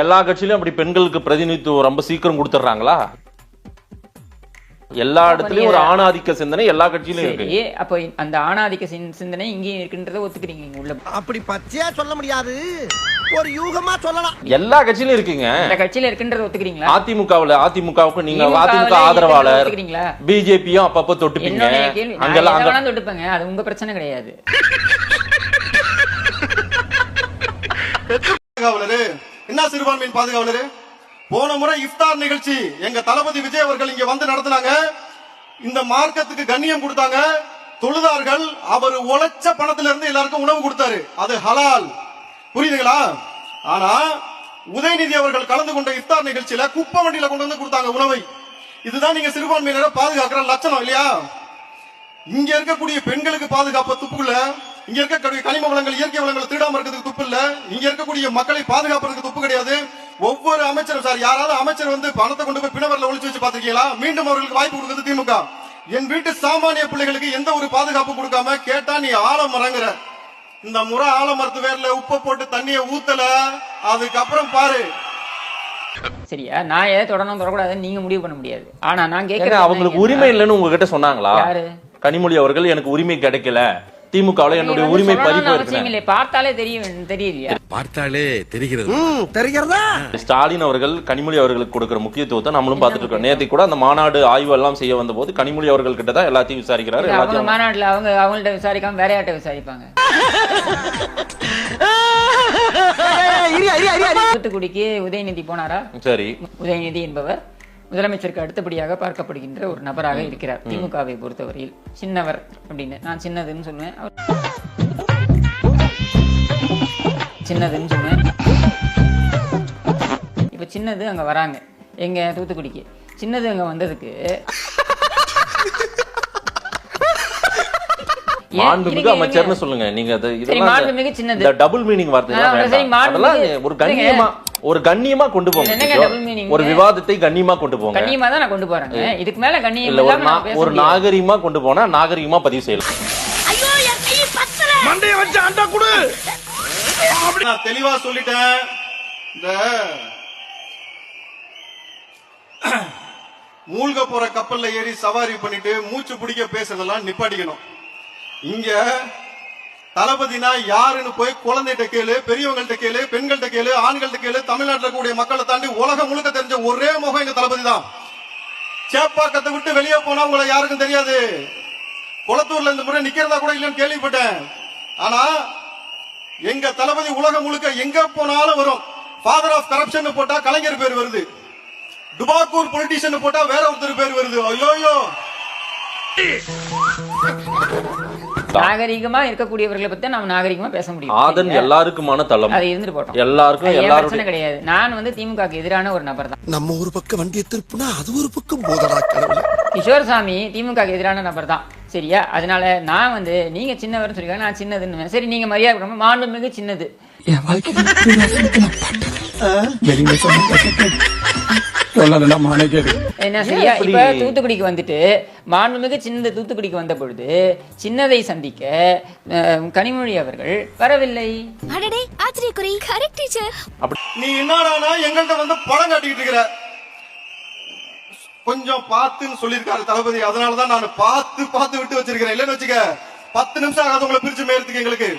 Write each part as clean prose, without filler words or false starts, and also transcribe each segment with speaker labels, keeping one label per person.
Speaker 1: எல்லா கட்சியிலும் அப்படி பெண்களுக்கு பிரதிநிதித்துவம் ரொம்ப சீக்கிரம் கொடுத்துறாங்களா? எல்லா இடத்துலயும் ஒரு ஆணாதிக்க சிந்தனை எல்லா கட்சியிலும் இருக்கு.
Speaker 2: அப்போ அந்த ஆணாதிக்க சிந்தனை இங்கேயும் இருக்குன்றத ஒத்துக்கிறீங்க உள்ள?
Speaker 3: அப்படி பச்சையா சொல்ல முடியாது, ஒரு யூகமா சொல்லலாம்.
Speaker 1: எல்லா கட்சியிலும் இருக்குங்க.
Speaker 2: இந்த கட்சியில இருக்குன்றத ஒத்துக்கிறீங்களா?
Speaker 1: அதிமுகவுக்கு நீங்க அதிமுக ஆதரவாளர், பிஜேபியும் அப்பப்ப தொட்டுப்பீங்க.
Speaker 2: அங்கெல்லாம் தொட்டுப்பேங்க, அது உங்க பிரச்சனை கிடையாது.
Speaker 4: என்ன சிறுபான்மையின் பாதுகாவலரு? போன முறை இஃப்தார் நிகழ்ச்சி எங்க தளபதி விஜய் அவர்கள் இங்க வந்து நடத்தினாங்க. இந்த மார்க்கத்துக்கு கண்ணியம் கொடுத்தாங்க. தொழுதார்கள். அவர் உழைச்ச பணத்துல இருந்து எல்லாருக்கும் உணவு கொடுத்தாரு. அது ஹலால். புரியுதுங்களா? ஆனா உதயநிதி அவர்கள் கலந்து கொண்ட இஃப்தார் நிகழ்ச்சியில குப்பை வண்டியில கொண்டு வந்து கொடுத்தாங்க உணவை. இதுதான் நீங்க சிறுபான்மையினரை பாதுகாக்கிற லட்சணம் இல்லையா? இங்க இருக்கக்கூடிய பெண்களுக்கு பாதுகாப்பு துப்புக்குள்ள, இங்க இருக்கக்கூடிய கனிம வளங்கள் இயற்கை வளங்களை திருடாம இருக்கிறதுக்கு துப்பு இல்ல. இங்க இருக்கக்கூடிய மக்களை பாதுகாப்புறதுக்கு துப்பு கிடையாது. ஒவ்வொரு அமைச்சரும் சார், யாராவது அமைச்சர் வந்து பணத்தை கொண்டு போய் பிணவரில் ஒளிச்சு வச்சு பாத்திருக்கீங்களா? மீண்டும் அவர்களுக்கு வாய்ப்பு கொடுக்குறது திமுக. என் வீட்டு சாமானிய பிள்ளைகளுக்கு எந்த ஒரு பாதுகாப்பு கொடுக்காம கேட்டா நீ ஆலமரங்கிற. இந்த முறை ஆலமரத்து வேர்ல உப்பை போட்டு தண்ணியை ஊத்தல, அதுக்கப்புறம் பாரு.
Speaker 2: சரியா? நான் ஏதாவது தொடரணும் தொடக்கூடாதுன்னு நீங்க முடிவு பண்ண முடியாது. ஆனா நான் கேட்கிறேன்,
Speaker 1: அவங்களுக்கு உரிமை இல்லைன்னு உங்ககிட்ட சொன்னாங்களா?
Speaker 2: யாரு?
Speaker 1: கனிமொழி அவர்கள் எனக்கு உரிமை கிடைக்கல, திமுகவில் என்னுடைய உரிமை பறிப்பு.
Speaker 2: பார்த்தாலே தெரியலையா?
Speaker 5: பார்த்தாலே தெரிகிறது.
Speaker 1: ஸ்டாலின் அவர்கள் கனிமொழி அவர்களுக்கு கொடுக்கிற முக்கியத்துவத்தை நம்மளும் பார்த்துட்டு இருக்கோம். நேற்று கூட அந்த மாநாடு ஆய்வு எல்லாம் செய்ய வந்த போது கனிமொழி அவர்கள் கிட்ட தான் எல்லாத்தையும் விசாரிக்கிறாரு.
Speaker 2: அவங்க மாநாட்டுல அவங்கள்ட்ட விசாரிக்காம வேற யார்ட்ட விசாரிப்பாங்க? தூத்துக்குடிக்கு உதயநிதி போனாரா? சரி. உதயநிதி என்பவர் முதலமைச்சருக்கு அடுத்தபடியாக பார்க்கப்படுகின்ற ஒரு நபராக இருக்கிறார் திமுகவை பொறுத்தவரையில். சின்னவர் அப்படின்னு நான் சின்னதுன்னு சொன்னேன். சின்னதுன்னு சொன்னேன். இப்ப சின்னது அங்க வராங்க எங்க தூத்துக்குடிக்கு. சின்னது அங்க வந்ததுக்கு
Speaker 1: மாண்புமிகு அமைச்சர்னு சொல்லுங்க நீங்க.
Speaker 2: மாண்புமிகு சின்னது
Speaker 1: டபுள் மீனிங் வார்த்தை. ஒரு கண்ணியமா கொண்டு போங்க. ஒரு விவாதத்தை கண்ணியமா கொண்டு போங்க.
Speaker 2: கண்ணியமா தான் நான் கொண்டு போறேன். இதுக்கு மேல கண்ணியம் இல்லாம
Speaker 1: ஒரு நாகரிகமா கொண்டு போனா நாகரிகமா பதிவு செய்யலாம்.
Speaker 4: நான் தெளிவா சொல்லிட்டேன். இந்த மூழ்க போற கப்பல்ல ஏறி சவாரி பண்ணிட்டு மூச்சு பிடிக்க பேசுறதெல்லாம் நிப்பாட்டிக்கணும். இங்க தளபதினா யாருன்னு போய் குழந்தைகிட்ட கேளு, பெரியவங்கள்ட்ட கேளு, பெண்கள்ட்ட கேளு, ஆண்கள்ட்ட கேளு. தமிழ்நாட்டில் கூடிய மக்களை தாண்டி உலகம் முழுக்க தெரிஞ்ச ஒரே முகம் எங்க தளபதி தான். சேப்பாக்கத்தை விட்டு வெளியே போனா உங்களை யாருக்கும் தெரியாது. குளத்தூர்ல இந்த முறை நிக்கிறதா கூட இல்லைன்னு கேள்விப்பட்டேன். ஆனா எங்க தளபதி உலகம் முழுக்க எங்க போனாலும் வரும். ஃபாதர் ஆஃப் கரப்ஷன் போட்டா கலைஞர் பேர் வருது. டுபாக்கூர் பொலிட்டிஷியன் போட்டா வேற ஒருத்தர் பேர் வருது. ஐயோ,
Speaker 2: நாகரிகமா இருக்கக்கூடியவர்களை பத்தி நாம நாகரிகமா பேச முடியும்.
Speaker 1: ஆதன் எல்லாருக்குமான தளம்.
Speaker 2: அது இருந்துட்டு போட்டோம்.
Speaker 1: எல்லாருக்கும்
Speaker 2: பிரச்சனை கிடையாது. நான் வந்து திமுகக்கு எதிரான ஒரு நபர் தான்.
Speaker 3: நம்ம ஒரு பக்கம் வண்டியை திருப்புனா அது ஒரு பக்கம் போதடா கடவுளே.
Speaker 2: கிஷோர்சாமி திமுகக்கு எதிரான நபர் தான். சரியா? அதனால நான் வந்து நீங்க சின்னவர்னு சொல்லிருக்காங்க, நான் சின்னதுன்னு. சரி, நீங்க மரியாதை கொடுங்க. மாண்புமிகு சின்னது.
Speaker 6: என் வாழ்க்கையில
Speaker 2: என்ன சரியா? இப்ப தூத்துக்குடிக்கு வந்துட்டு மாண்புமிகு சின்னது தூத்துக்குடிக்கு வந்த பொழுது சின்னதை சந்திக்க கனிமொழி அவர்கள் வரவில்லை.
Speaker 4: நீ என்னடா எங்கள்கிட்ட வந்து படம் காட்டிக்கிட்டு இருக்கிற? கொஞ்சம் பார்த்துன்னு சொல்லியிருக்காரு தளபதி. அதனாலதான் நான் பார்த்து விட்டு வச்சிருக்கிறேன். இல்லன்னு வச்சுக்க 10 நிமிஷம் ஆகாது உங்களை பிரிச்சு மேயறதுக்கு. எங்களுக்கு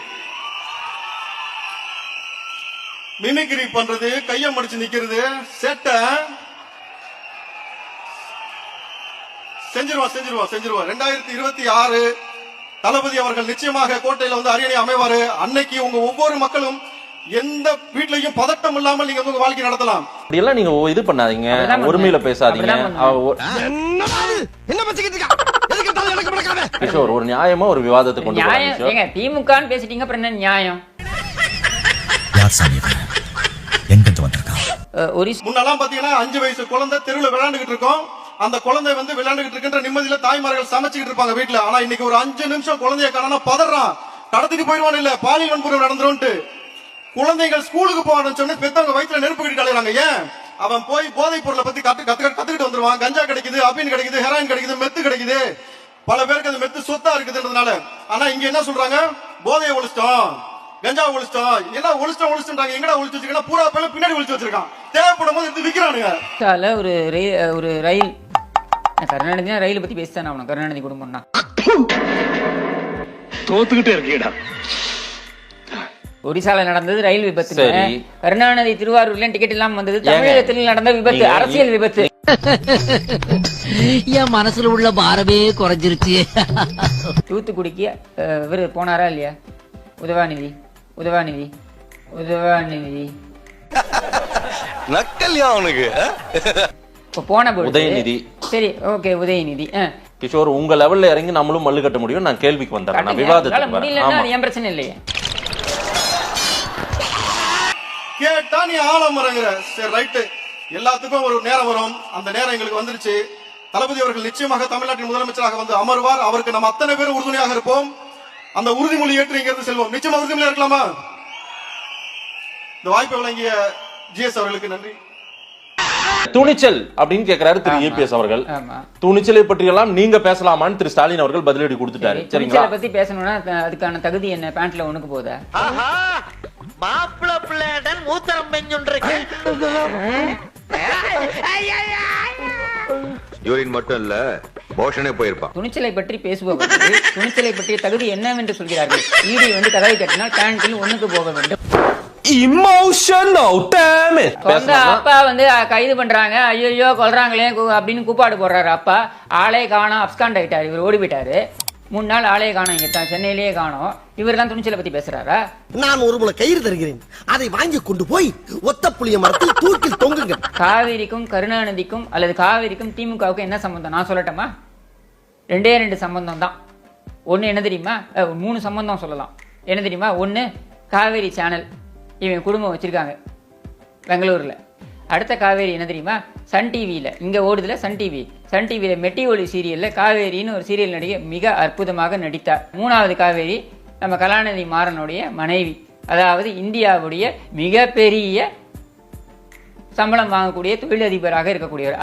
Speaker 4: மிமிக்ரி பண்றது, கைய மடிச்சு நிக்கிறது, சேட்ட செஞ்சிருவா. 2026 தளபதி அவர்கள் நிச்சயமாக கோட்டையில வந்து அரியணை அமைவாரு. அன்னைக்கு உங்க ஒவ்வொரு மக்களும் எந்த வீட்லயும் பதட்டம் இல்லாமல் நீங்க உங்க வாழ்க்கை நடத்தலாம்.
Speaker 1: அப்படியெல்லாம் நீங்க இது பண்ணாதீங்க, ஒருமையில பேசாதீங்க. கிஷோர், ஒரு நியாயமா ஒரு விவாதத்தை கொண்டு
Speaker 2: போறீங்க. திமுகன்னு பேசிட்டீங்க, அப்புறம் என்ன நியாயம்?
Speaker 4: முன்னெல்லாம் பாத்தீங்கன்னா 5 வயசு குழந்தை தெருவில் விளையாண்டுகிட்டு இருக்கோம். அந்த குழந்தை வந்து விளையாண்டுகிட்டு இருக்கின்ற நிம்மதியில தாய்மார்கள் சமைச்சுக்கிட்டு இருப்பாங்க வீட்டுல. ஆனா இன்னைக்கு ஒரு 5 நிமிஷம் குழந்தைய காணா பதறான். கடத்திட்டு போயிடுவான், இல்ல பாலியல் வன்புணர்வு நடந்துரும். குழந்தைகள் ஸ்கூலுக்கு போவான்னு சொன்ன பெத்தவங்க வயிற்றுல நெருப்பு கட்டி கலையறாங்க. ஏன்? அவன் போய் போதைப் பொருளை பத்தி கத்துக்கிட்டு வந்துருவான். கஞ்சா கிடைக்குது, அபின் கிடைக்குது, ஹெராயின் கிடைக்குது, மெத்து கிடைக்குது. பல பேருக்கு அது மெத்து சொத்தா இருக்குதுன்றதுனால. ஆனா இங்க என்ன சொல்றாங்க? போதையை ஒழிச்சிட்டோம், கஞ்சா ஒழிச்சிட்டோம், எல்லாம் ஒழிச்சிட்டாங்க, எங்கடா ஒழிச்சு வச்சிருக்கா, பூரா பேல பின்னாடி ஒழிச்சு வச்சிருக்கான், தேவைப்படும் போது எடுத்து விக்கிறானுங்க.
Speaker 2: ஒரு ரயில் கருணாநிதி ரயிலை பத்தி பேசித்தானே ஆகணும். கருணாநிதி குடும்பம்னா
Speaker 5: தோத்துக்கிட்டே இருக்கீடா.
Speaker 2: ஒரிசால நடந்தது ரயில் விபத்து.
Speaker 1: சரி.
Speaker 2: கருணாநிதி திருவாரூர்ல டிக்கெட் இல்லாம வந்தது தமிழகத்தில் நடந்த விபத்து, அரசியல் விபத்து.
Speaker 6: என் மனசுல உள்ள பாரமே குறைஞ்சிருச்சு.
Speaker 2: தூத்துக்குடிக்கு இவரு போனாரா இல்லையா? உதவாநிதி உதவாநிதி உதவாநிதி
Speaker 5: நக்கல்யா அவனுக்கு.
Speaker 2: இப்ப போன போது
Speaker 1: உதயநிதி.
Speaker 2: சரி, ஓகே, உதயநிதி.
Speaker 1: கிஷோர், உங்க லெவல்ல இறங்கி நம்மளும் மல்லு கட்ட முடியும். நான் கேள்விக்கு வந்துடுறேன், நான் விவாதத்துக்கு
Speaker 2: முடியலன்னா அது ஏன் பிரச்சனை இல்லையே.
Speaker 4: கேட்டா நீ ஆலமரங்கிற. சரி, ரைட்டு, எல்லாத்துக்கும் ஒரு நேரம் வரும். அந்த நேரம் எங்களுக்கு வந்துருச்சு. தளபதி அவர்கள் நிச்சயமாக தமிழ்நாட்டின் முதலமைச்சராக வந்து அமர்வார். அவருக்கு நம்ம அத்தனை பேரும் உறுதுணையாக இருப்போம். அந்த உறுதிமொழி ஏற்று இங்கிருந்து செல்வோம். நிச்சயமா உறுதிமொழியா இருக்கலாமா? இந்த வாய்ப்பை வழங்கிய ஜிஎஸ் அவர்களுக்கு நன்றி.
Speaker 1: துணிச்சல் அப்படின்னு கேக்குறாரு திரு ஏபிஎஸ் அவர்கள்.
Speaker 2: ஆமா.
Speaker 1: துணிச்சலை பற்றி எல்லாம் நீங்க பேசலாமான்னு திரு ஸ்டாலின் அவர்கள் பதிலடி கொடுத்துட்டாரு. சரிங்களா?
Speaker 2: துணிச்சலை பத்தி பேசணும்னா அதுக்கான தகுதி என்ன? பேண்ட்ல ஒண்ணுக்கு போதா?
Speaker 3: மாப்பிள்ள பிள்ளைடன் மூத்தரம் பெஞ்சுன்றிருக்கு.
Speaker 7: யூரின் மட்டும் இல்ல, போஷனே போயிருப்பான்.
Speaker 2: துணிச்சலை பற்றி பேசுபவர்கள் துணிச்சலை பற்றிய தகுதி என்னவென்று சொல்கிறார்கள். ஈடி கதவை தட்டினால் பேண்டில் ஒண்ணுக்கு போக வேண்டும்.
Speaker 1: Emotional damage.
Speaker 2: சொந்த அப்பா கைது பண்றாங்க, ஐயோ கொல்றாங்களே அப்படின்னு கூப்பாடு போடுறாரு. அப்பா ஆளே காணோம், அப்ஸ்காண்ட் ஆயிட்டாரு, இவர் ஓடி போயிட்டாரு. 3 நாள் ஆளே காணோம், இங்க சென்னையிலேயே காணோம். இவரெல்லாம் துணிச்சலை பத்தி பேசுறாரா?
Speaker 3: நான் ஒரு முளை கயிறு தருகிறேன், அதை வாங்கி கொண்டு போய் ஒத்த புளிய மரத்தில் தூக்கில் தொங்குங்க.
Speaker 2: காவேரிக்கும் கருணாநிதிக்கும் அல்லது காவேரிக்கும் திமுகவுக்கும் என்ன சம்பந்தம் நான் சொல்லட்டமா? 2 சம்பந்தம் தான். ஒன்னு என்ன தெரியுமா? 3 சம்பந்தம் சொல்லலாம். என்ன தெரியுமா? ஒன்னு காவேரி சேனல், இவன் குடும்பம் வச்சிருக்காங்க பெங்களூர்ல. அடுத்த காவேரி என்ன தெரியுமா? சன் டிவியில இங்க ஓடுதுல சன் டிவியில மெட்டி ஒளி சீரியல்ல காவேரின்னு ஒரு சீரியல் நடிகை மிக அற்புதமாக நடித்தார். 3வது காவேரி நம்ம கலாநிதி மாறனுடைய மனைவி, அதாவது இந்தியாவுடைய மிகப்பெரிய சம்பளம் வாங்கக்கூடிய தொழிலதிபராக இருக்கக்கூடியவர்.